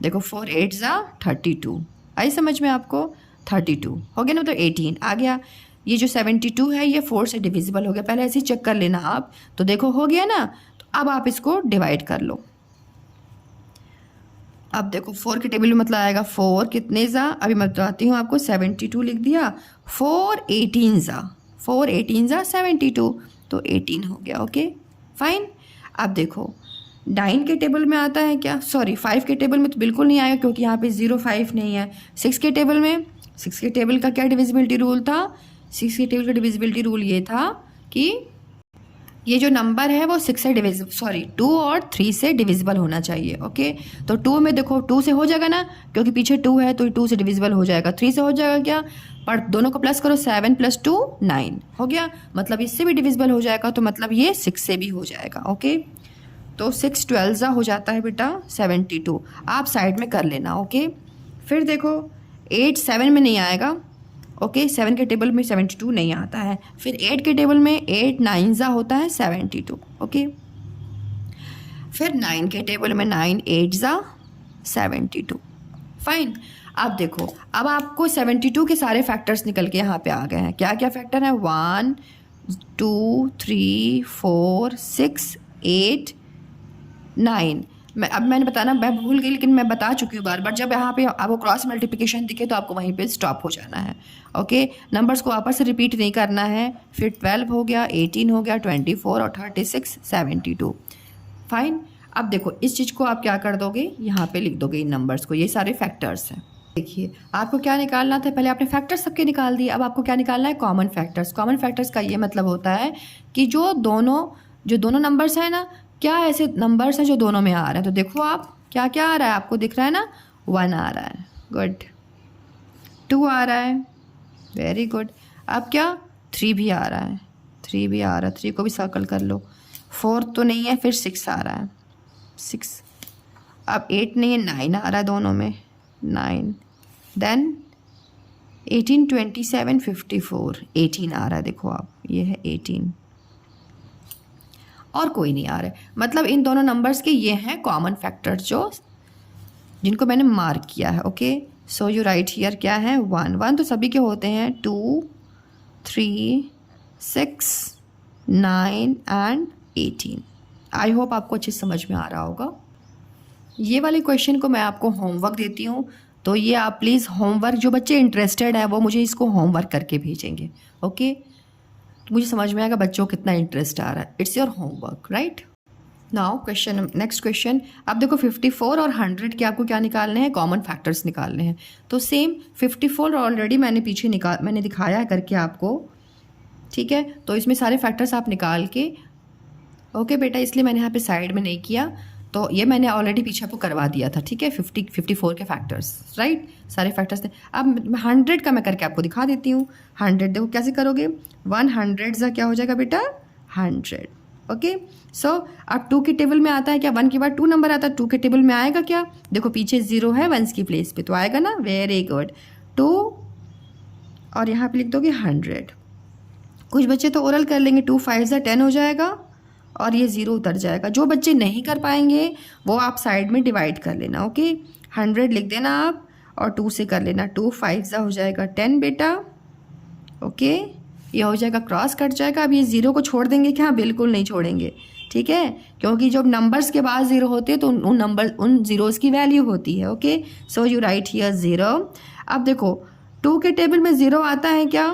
देखो 4 8 जा 32, आई समझ में आपको, 32 हो गया ना, तो 18 आ गया। ये जो 72 है ये 4 से डिविजिबल हो गया, पहले ऐसे ही चेक कर लेना आप, तो देखो हो गया ना, तो अब आप इसको डिवाइड कर लो। अब देखो 4 के टेबल में मतलब आएगा 4 कितने जा, अभी मैं बताती हूँ आपको, 72 लिख दिया, 4 18 जा, 4 18 जा 72, तो 18 हो गया। Okay fine. अब देखो 9 के टेबल में आता है क्या, सॉरी 5 के टेबल में तो बिल्कुल नहीं आएगा क्योंकि यहाँ पे 0 5 नहीं है। 6 के टेबल में, 6 के टेबल का क्या डिविजिबिलिटी रूल था, 6 के टेबल का डिविजिबिलिटी रूल ये था कि ये जो नंबर है वो 6 से डिविजिबल, सॉरी 2 और 3 से डिविजिबल होना चाहिए। ओके, तो 2 में देखो 2 से हो जाएगा ना, क्योंकि पीछे 2 है तो 2 से डिविजिबल हो जाएगा। 3 से हो जाएगा क्या, पर दोनों को प्लस करो, 7 + 2 9 हो गया, मतलब इससे भी डिविजिबल हो जाएगा, तो मतलब ये 6 से भी हो जाएगा। ओके, तो 6 12 जा हो जाता है बेटा 72, आप साइड में कर लेना। ओके, फिर देखो 8 7 में नहीं आएगा। ओके, 7 के टेबल में 72 नहीं आता है। फिर 8 के टेबल में 8 9 जा होता है 72। ओके, फिर 9 के टेबल में 9 8 जा 72। फाइन। अब देखो, अब आपको 72 के सारे फैक्टर्स निकल के यहाँ पे आ गए हैं। क्या क्या फैक्टर है, 1 2 3 4 6 8 9। मैंने बताना मैं भूल गई, लेकिन मैं बता चुकी हूँ बार बार, जब यहाँ पे आपको क्रॉस मल्टीप्लिकेशन दिखे तो आपको वहीं पे स्टॉप हो जाना है। ओके, नंबर्स को वापस से रिपीट नहीं करना है। फिर 12 हो गया, 18 हो गया, 24 और 36 72। फाइन। अब देखो इस चीज़ को आप क्या कर दोगे, यहाँ पे लिख दोगे इन नंबर्स को, ये सारे फैक्टर्स हैं। देखिए आपको क्या निकालना था, पहले आपने फैक्टर्स सबके निकाल दिए, अब आपको क्या निकालना है, कॉमन फैक्टर्स। कॉमन फैक्टर्स का ये मतलब होता है कि जो दोनों नंबर्स हैं ना, क्या ऐसे नंबर्स हैं जो दोनों में आ रहे हैं। तो देखो आप क्या क्या आ रहा है, आपको दिख रहा है ना, 1 आ रहा है, गुड, 2 आ रहा है, वेरी गुड। अब क्या, 3 भी आ रहा है, 3 भी आ रहा है, 3 को भी सर्कल कर लो। 4 तो नहीं है, फिर 6 आ रहा है, 6। अब 8 नहीं है, 9 आ रहा है दोनों में, 9। देन 18, 27, 54, 18 आ रहा है, देखो आप, ये है 18 और कोई नहीं आ रहा है। मतलब इन दोनों नंबर्स के ये हैं कॉमन फैक्टर्स जो जिनको मैंने मार्क किया है। Okay, so you right here क्या है, 1 1 तो सभी के होते हैं, 2 3 6 9 एंड 18। आई होप आपको अच्छी समझ में आ रहा होगा। ये वाले क्वेश्चन को मैं आपको होमवर्क देती हूँ, तो ये आप प्लीज़ होमवर्क, जो बच्चे इंटरेस्टेड है वो मुझे इसको होमवर्क करके भेजेंगे। ओके, मुझे समझ में आएगा बच्चों को कितना इंटरेस्ट आ रहा है। It's your homework, right. Now question, next question. अब देखो 54 और 100 के आपको क्या निकालने हैं, कॉमन फैक्टर्स निकालने हैं। तो सेम 54 ऑलरेडी मैंने पीछे मैंने दिखाया है करके आपको, ठीक है। तो इसमें सारे फैक्टर्स आप निकाल के, ओके बेटा, इसलिए मैंने यहाँ पे साइड में नहीं किया, तो ये मैंने ऑलरेडी पीछे आपको करवा दिया था, ठीक है। 54 के फैक्टर्स, राइट, सारे फैक्टर्स थे। अब 100 का मैं करके आपको दिखा देती हूँ। 100 देखो कैसे करोगे, 100 सा क्या हो जाएगा बेटा, 100। ओके, सो अब 2 के टेबल में आता है क्या, 1 के बाद 2 नंबर आता है, 2 के टेबल में आएगा क्या, देखो पीछे 0 है, 1 की प्लेस पे, तो आएगा ना, वेरी गुड, 2 और यहाँ पे लिख दोगे 100। कुछ बच्चे तो ओरल कर लेंगे, 2 5 ज़ा 10 हो जाएगा और ये 0 उतर जाएगा। जो बच्चे नहीं कर पाएंगे वो आप साइड में डिवाइड कर लेना। ओके, 100 लिख देना आप और 2 से कर लेना, 2 5 ज़ा हो जाएगा 10 बेटा। ओके, ये हो जाएगा, क्रॉस कट जाएगा। अब ये 0 को छोड़ देंगे क्या, बिल्कुल नहीं छोड़ेंगे, ठीक है, क्योंकि जब नंबर्स के बाद 0 होते हैं तो उन ज़ीरोज़ की वैल्यू होती है। Okay, so you right here 0। अब देखो 2 के टेबल में 0 आता है क्या,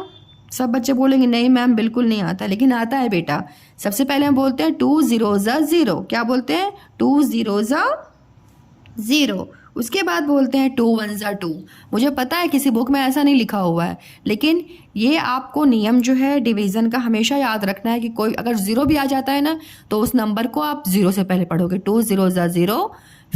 सब बच्चे बोलेंगे नहीं मैम बिल्कुल नहीं आता, लेकिन आता है बेटा। सबसे पहले हम बोलते हैं 2 0 ज़ा 0, क्या बोलते हैं, 2 0 ज़ा 0। उसके बाद बोलते हैं 2 1 ज़ा 2। मुझे पता है किसी बुक में ऐसा नहीं लिखा हुआ है, लेकिन ये आपको नियम जो है डिवीज़न का हमेशा याद रखना है कि कोई अगर 0 भी आ जाता है ना तो उस नंबर को आप 0 से पहले पढ़ोगे, 2 0 ज़ा 0,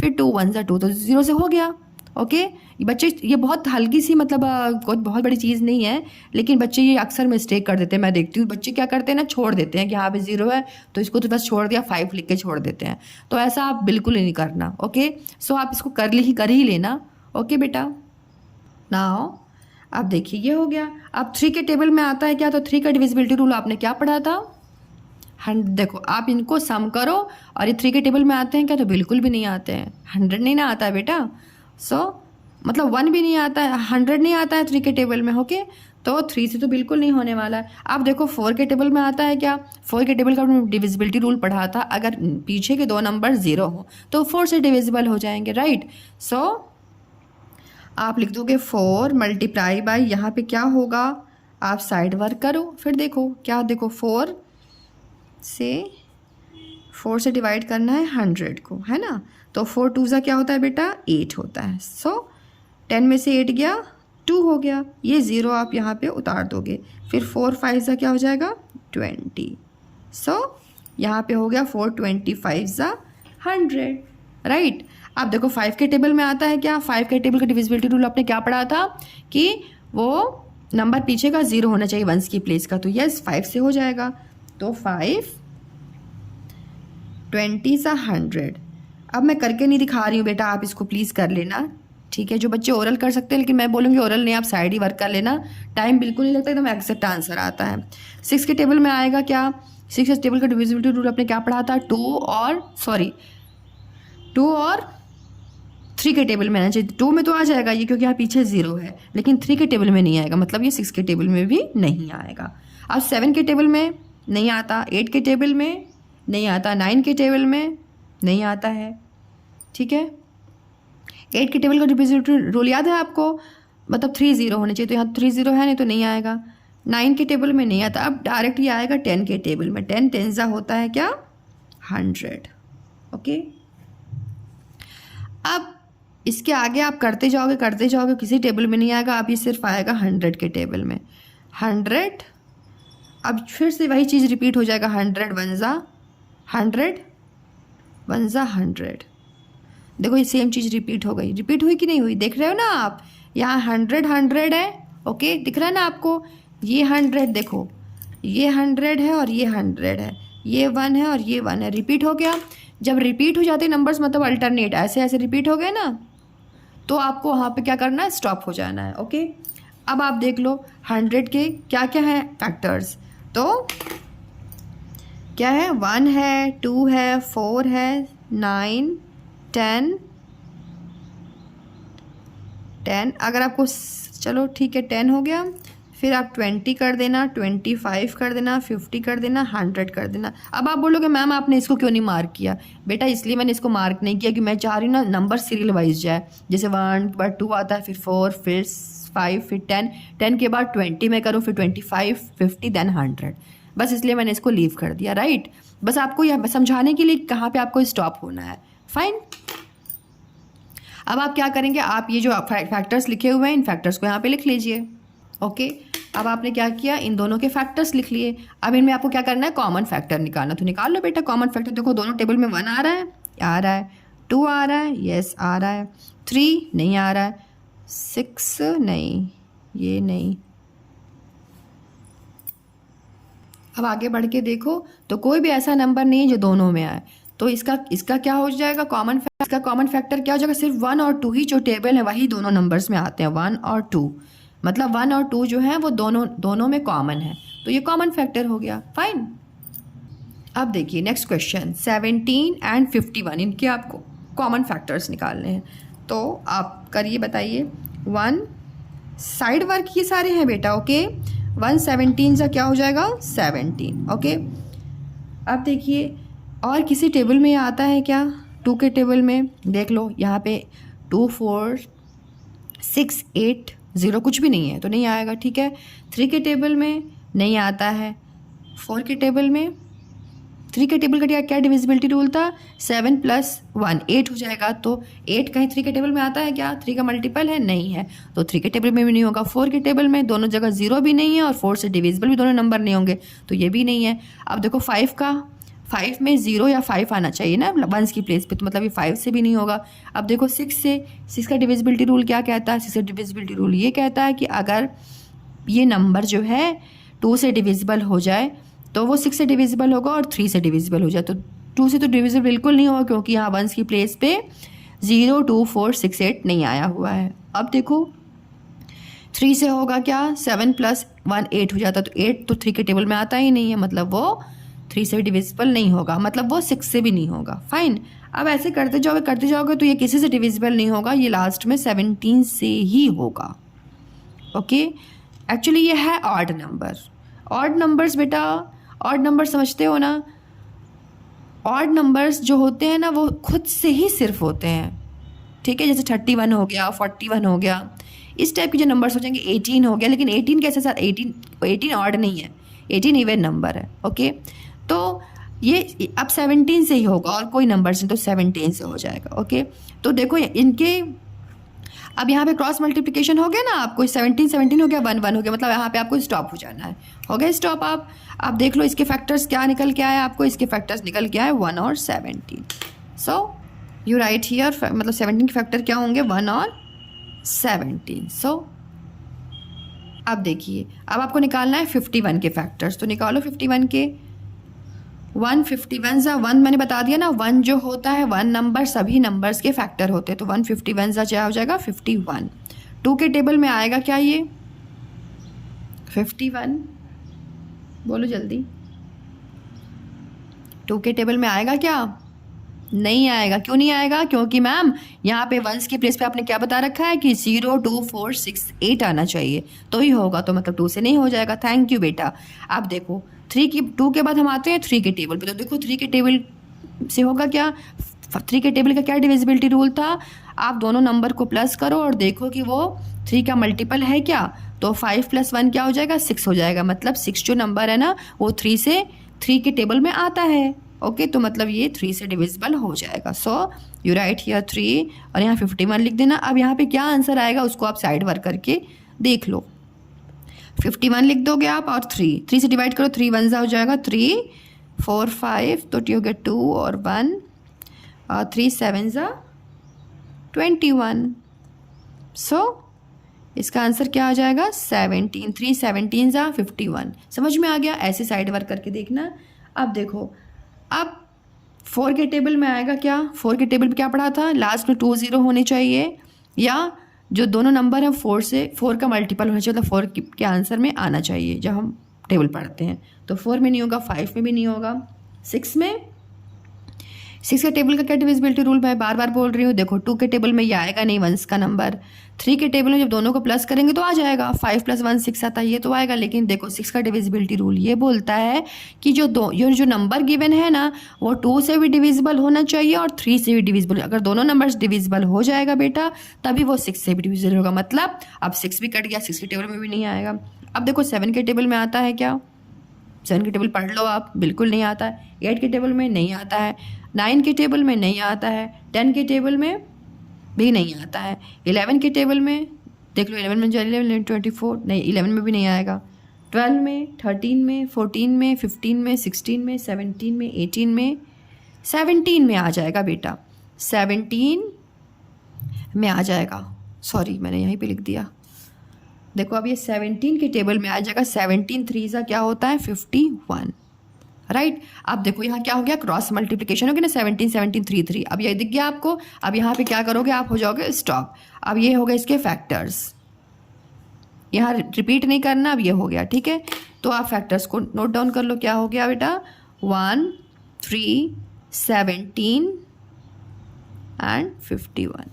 फिर 2 1 ज़ा 2, तो 0 से हो गया। ओके, बच्चे ये बहुत हल्की सी, मतलब कोई बहुत बड़ी चीज़ नहीं है, लेकिन बच्चे ये अक्सर मिस्टेक कर देते हैं। मैं देखती हूँ बच्चे क्या करते हैं ना, छोड़ देते हैं कि यहाँ पे 0 है तो इसको तो बस छोड़ दिया, 5 लिख के छोड़ देते हैं। तो ऐसा आप बिल्कुल ही नहीं करना। ओके, सो आप इसको कर ही लेना। ओके बेटा, नाउ अब देखिए ये हो गया। अब 3 के टेबल में आता है क्या, तो 3 का डिविजिबिलिटी रूल आपने क्या पढ़ा था, देखो आप इनको सम करो और ये 3 के टेबल में आते हैं क्या, तो बिल्कुल भी नहीं आते हैं, 100 नहीं ना आता है बेटा। सो मतलब 1 भी नहीं आता है, 100 नहीं आता है 3 के टेबल में। ओके, तो 3 से तो बिल्कुल नहीं होने वाला है। अब देखो 4 के टेबल में आता है क्या, 4 के टेबल का डिविजिबिलिटी रूल पढ़ा था, अगर पीछे के 2 नंबर 0 हो तो 4 से डिविजिबल हो जाएंगे, राइट। सो आप लिख दोगे 4 मल्टीप्लाई बाई, यहाँ पे क्या होगा, आप साइड वर्क करो, फिर देखो क्या, देखो 4 से डिवाइड करना है 100 को, है ना, तो 4 2 ज़ा क्या होता है बेटा, 8 होता है। सो 10 में से 8 गया, 2 हो गया, ये 0 आप यहाँ पे उतार दोगे, फिर 4 5 ज़ा क्या हो जाएगा, 20। सो यहाँ पे हो गया 4 25 ज़ा 100, राइट। अब देखो 5 के टेबल में आता है क्या, 5 के टेबल का डिविजिबिलिटी रूल आपने क्या पढ़ा था कि वो नंबर पीछे का 0 होना चाहिए 1 की प्लेस का, तो यस 5 से हो जाएगा, तो 5 20 सा 100। अब मैं करके नहीं दिखा रही हूँ बेटा, आप इसको प्लीज़ कर लेना, ठीक है। जो बच्चे ओरल कर सकते हैं, लेकिन मैं बोलूँगी ओरल नहीं, आप साइड ही वर्क कर लेना, टाइम बिल्कुल नहीं लगता, एकदम एग्जैक्ट आंसर आता है। 6 के टेबल में आएगा क्या, 6 के टेबल का डिविजिबिलिटी रूल आपने क्या पढ़ा था, 2 और 3 के टेबल में आना चाहिए। 2 में तो आ जाएगा ये, क्योंकि यहाँ पीछे 0 है, लेकिन 3 के टेबल में नहीं आएगा, मतलब ये 6 के टेबल में भी नहीं आएगा। अब 7 के टेबल में नहीं आता, 8 के टेबल में नहीं आता, 9 के टेबल में नहीं आता है, ठीक है। 8 के टेबल का डिविजिबिलिटी रूल याद है आपको, मतलब 3 0 होने चाहिए, तो यहाँ 3 0 है, नहीं तो नहीं आएगा। 9 के टेबल में नहीं आता, अब डायरेक्ट ये आएगा 10 के टेबल में, 10 10 ज़ा होता है क्या, 100। ओके, अब इसके आगे आप करते जाओगे, किसी टेबल में नहीं आएगा, अब ये सिर्फ आएगा 100 के टेबल में, 100। अब फिर से वही चीज़ रिपीट हो जाएगा, 100 1 ज़ा 100 1 ज़ा 100। देखो ये सेम चीज़ रिपीट हो गई, रिपीट हुई कि नहीं हुई, देख रहे हो ना आप, यहाँ 100 100 है। ओके, दिख रहा है ना आपको, ये 100 देखो, ये 100 है और ये 100 है, ये 1 है और ये 1 है, रिपीट हो गया। जब रिपीट हो जाते नंबर्स, मतलब अल्टरनेट ऐसे ऐसे रिपीट हो गए ना, तो आपको वहाँ पे क्या करना है, स्टॉप हो जाना है। ओके, अब आप देख लो 100 के क्या क्या है फैक्टर्स। तो क्या है, 1 है, 2 है, 4 है, 9, 10। अगर आपको चलो ठीक है 10 हो गया, फिर आप 20 कर देना, 25 कर देना, 50 कर देना, 100 कर देना। अब आप बोलोगे मैम आपने इसको क्यों नहीं मार्क किया? बेटा इसलिए मैंने इसको मार्क नहीं किया कि मैं चाह रही हूँ ना नंबर सीरियल वाइज जाए। जैसे 1 के बाद 2 आता है, फिर 4, फिर 5, फिर 10 के बाद 20 में करूँ, फिर 25, 50 देन 100। बस इसलिए मैंने इसको लीव कर दिया, राइट। बस आपको यह समझाने के लिए कहाँ पे आपको स्टॉप होना है। फाइन। अब आप क्या करेंगे, आप ये जो फैक्टर्स लिखे हुए हैं इन फैक्टर्स को यहाँ पे लिख लीजिए। ओके, अब आपने क्या किया, इन दोनों के फैक्टर्स लिख लिए। अब इनमें आपको क्या करना है, कॉमन फैक्टर निकालना। तो निकाल लो बेटा कॉमन फैक्टर। देखो दोनों टेबल में 1 आ रहा है, 2 आ रहा है, यस आ रहा है, 3 नहीं आ रहा है, 6 नहीं, ये नहीं। अब आगे बढ़ के देखो तो कोई भी ऐसा नंबर नहीं है जो दोनों में आए। तो इसका क्या हो जाएगा, इसका कॉमन फैक्टर क्या हो जाएगा, सिर्फ 1 और 2 ही जो टेबल है वही दोनों नंबर्स में आते हैं, 1 और 2। मतलब 1 और 2 जो है वो दोनों में कॉमन है, तो ये कॉमन फैक्टर हो गया। फाइन। अब देखिए नेक्स्ट क्वेश्चन, 17 एंड 51 इनके आपको कॉमन फैक्टर्स निकालने हैं। तो आप करिए, बताइए। 1 साइड वर्क ये सारे हैं बेटा, ओके। 1 17 से क्या हो जाएगा, 17, ओके। अब देखिए और किसी टेबल में आता है क्या, 2 के टेबल में देख लो, यहाँ पे 2 4 6 8 0 कुछ भी नहीं है तो नहीं आएगा, ठीक है। 3 के टेबल में नहीं आता है, 4 के टेबल में, 3 के टेबल का क्या डिविजिबिलिटी रूल था, 7 + 1 8 हो जाएगा। तो 8 कहीं 3 के टेबल में आता है क्या, 3 का मल्टीपल है, नहीं है, तो 3 के टेबल में भी नहीं होगा। 4 के टेबल में दोनों जगह 0 भी नहीं है और 4 से डिविजिबल भी दोनों नंबर नहीं होंगे, तो ये भी नहीं है। अब देखो 5 में 0 या 5 आना चाहिए ना वंस की प्लेस पे, तो मतलब ये 5 से भी नहीं होगा। अब देखो 6 का डिविजिबिलिटी रूल क्या कहता है, 6 का डिविजिबिलिटी रूल ये कहता है कि अगर ये नंबर जो है 2 से डिविजिबल हो जाए तो वो 6 से डिविजिबल होगा और 3 से डिविजिबल हो जाए। तो 2 से तो डिविजिबल बिल्कुल नहीं होगा क्योंकि यहाँ वंस की प्लेस पे 0 2 4 6 8 नहीं आया हुआ है। अब देखो 3 से होगा क्या, 7 + 1 8 हो जाता, तो 8 तो 3 के टेबल में आता ही नहीं है, मतलब वो 3 से डिविजिबल नहीं होगा, मतलब वो 6 से भी नहीं होगा। फाइन। अब ऐसे करते जाओगे तो ये किसी से डिविजिबल नहीं होगा, ये लास्ट में 17 से ही होगा। ओके, एक्चुअली ये है ऑड नंबर। ऑड नंबर्स बेटा, ऑड नंबर समझते हो ना, ऑड नंबर्स जो होते हैं ना वो खुद से ही सिर्फ होते हैं, ठीक है। जैसे 31 हो गया, 41 हो गया, इस टाइप के जो नंबर्स हो जाएंगे, 18 हो गया, लेकिन 18 कैसे सर, 18 ऑड नहीं है, 18 इवन नंबर है, ओके। तो ये अब 17 से ही होगा और कोई नंबर से, तो 17 से हो जाएगा, ओके। तो देखो इनके अब यहाँ पे क्रॉस मल्टीप्लिकेशन हो गया ना, आपको 17 हो गया, 1 1 हो गया, मतलब यहाँ पे आपको स्टॉप हो जाना है। हो गया स्टॉप। आप देख लो इसके फैक्टर्स क्या निकल के आए, आपको इसके फैक्टर्स निकल के आए 1 और 17। सो यू राइट हियर, मतलब 17 के फैक्टर क्या होंगे, 1 और 17। सो अब देखिए, अब आपको निकालना है 51 के फैक्टर्स, तो निकालो 51 के। 1 51 ज़ा 1 मैंने बता दिया ना, 1 जो होता है 1 नंबर सभी नंबर्स के फैक्टर होते हैं, तो 1 51 ज़ा क्या हो जाएगा, 51। 2 के टेबल में आएगा क्या, ये 51, बोलो जल्दी। 2 के टेबल में आएगा क्या, नहीं आएगा। क्यों नहीं आएगा, क्योंकि मैम यहाँ पे वंस की प्लेस पे आपने क्या बता रखा है कि 0 2 4 6 8 आना चाहिए, तो ही होगा, तो मतलब 2 से नहीं हो जाएगा। थैंक यू बेटा। अब देखो 2 के बाद हम आते हैं 3 के टेबल पे, तो देखो 3 के टेबल से होगा क्या, 3 के टेबल का क्या डिविजिबिलिटी रूल था, आप दोनों नंबर को प्लस करो और देखो कि वो 3 का मल्टीपल है क्या, तो 5 + 1 क्या हो जाएगा, 6 हो जाएगा, मतलब 6 जो नंबर है ना वो 3 के टेबल में आता है, ओके। तो मतलब ये 3 से डिविजिबल हो जाएगा। सो यू राइट हियर 3 और यहाँ 51 लिख देना। अब यहाँ पे क्या आंसर आएगा उसको आप साइड वर्क करके देख लो। 51 लिख दोगे आप और 3 से डिवाइड करो, 3 1 हो जाएगा, 3 4 5 तो यू गेट 2 और 1 और 3 7 21। सो इसका आंसर क्या आ जाएगा, 17। 3 17 51। समझ में आ गया, ऐसे साइड वर्क करके देखना। अब देखो, अब 4 के टेबल में आएगा क्या, 4 के टेबल पे क्या पढ़ा था, लास्ट में 2 0 होने चाहिए या जो दोनों नंबर हैं 4 से 4 का मल्टीपल होना चाहिए, मतलब 4 के आंसर में आना चाहिए जब हम टेबल पढ़ते हैं। तो 4 में नहीं होगा, 5 में भी नहीं होगा, 6 में, 6 के टेबल का क्या डिविजिबिलिटी रूल मैं बार बार बोल रही हूँ। देखो 2 के टेबल में ये आएगा नहीं वंस का नंबर, 3 के टेबल में जब दोनों को प्लस करेंगे तो आ जाएगा, 5 + 1 6 आता है, ये तो आएगा। लेकिन देखो 6 का डिविजिबिलिटी रूल ये बोलता है कि जो नंबर गिवन है ना वो 2 से भी डिविजिबल होना चाहिए और 3 से भी डिविजिबल। अगर दोनों नंबर्स डिविजिबल हो जाएगा बेटा तभी वो 6 से भी डिविजिबल होगा। मतलब अब 6 भी कट गया, 6 के टेबल में भी नहीं आएगा। अब देखो 7 के टेबल में आता है क्या, 7 के टेबल पढ़ लो आप, बिल्कुल नहीं आता है। 8 के टेबल में नहीं आता है, 9 के टेबल में नहीं आता है, 10 के टेबल में भी नहीं आता है, 11 के टेबल में देख लो, 11 में जो 11 24 नहीं, 11 में भी नहीं आएगा, 12 में, 13 में, 14 में, 15 में, 16 में, 17 में, 18 में, 17 में आ जाएगा बेटा, 17 में आ जाएगा। सॉरी मैंने यहीं पे लिख दिया। देखो अब ये 17 के टेबल में आ जाएगा, 17 3 सा क्या होता है 51, राइट। अब देखो यहाँ क्या हो गया, क्रॉस मल्टीप्लिकेशन हो गया ना, 17 17 3 3। अब ये दिख गया आपको। अब यहाँ पे क्या करोगे आप, हो जाओगे स्टॉप। अब ये हो गए इसके फैक्टर्स, यहाँ रिपीट नहीं करना, अब ये हो गया, ठीक है। तो आप फैक्टर्स को नोट डाउन कर लो, क्या हो गया बेटा 1 3 17 एंड 51।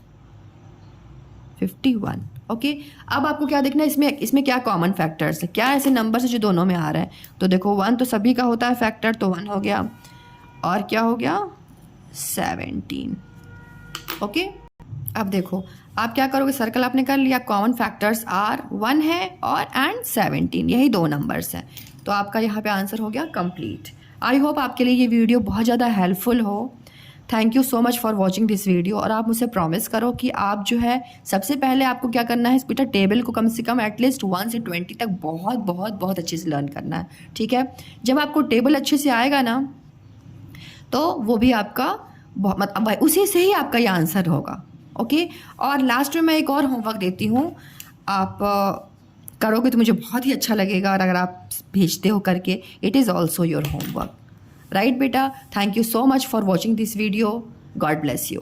ओके अब आपको क्या देखना है, इसमें क्या कॉमन फैक्टर्स है, क्या ऐसे नंबर है जो दोनों में आ रहा है। तो देखो 1 तो सभी का होता है फैक्टर, तो 1 हो गया, और क्या हो गया 17। ओके अब देखो आप क्या करोगे, सर्कल आपने कर लिया, कॉमन फैक्टर्स आर 1 है और एंड 17, यही 2 नंबर्स हैं। तो आपका यहाँ पे आंसर हो गया कंप्लीट। आई होप आपके लिए ये वीडियो बहुत ज़्यादा हेल्पफुल हो। Thank you so much for watching this video. और आप मुझसे प्रॉमिस करो कि आप जो है सबसे पहले आपको क्या करना है, बेटा टेबल को कम से कम एटलीस्ट 1 से 20 तक बहुत बहुत बहुत अच्छे से लर्न करना है, ठीक है। जब आपको टेबल अच्छे से आएगा ना तो वो भी आपका मतलब उसी से ही आपका ये आंसर होगा। ओके और लास्ट में मैं एक और होमवर्क देती हूँ, आप करोगे तो मुझे बहुत ही अच्छा लगेगा, और अगर आप भेजते हो करके, it is also your homework, right बेटा। Thank you so much for watching this video. God bless you.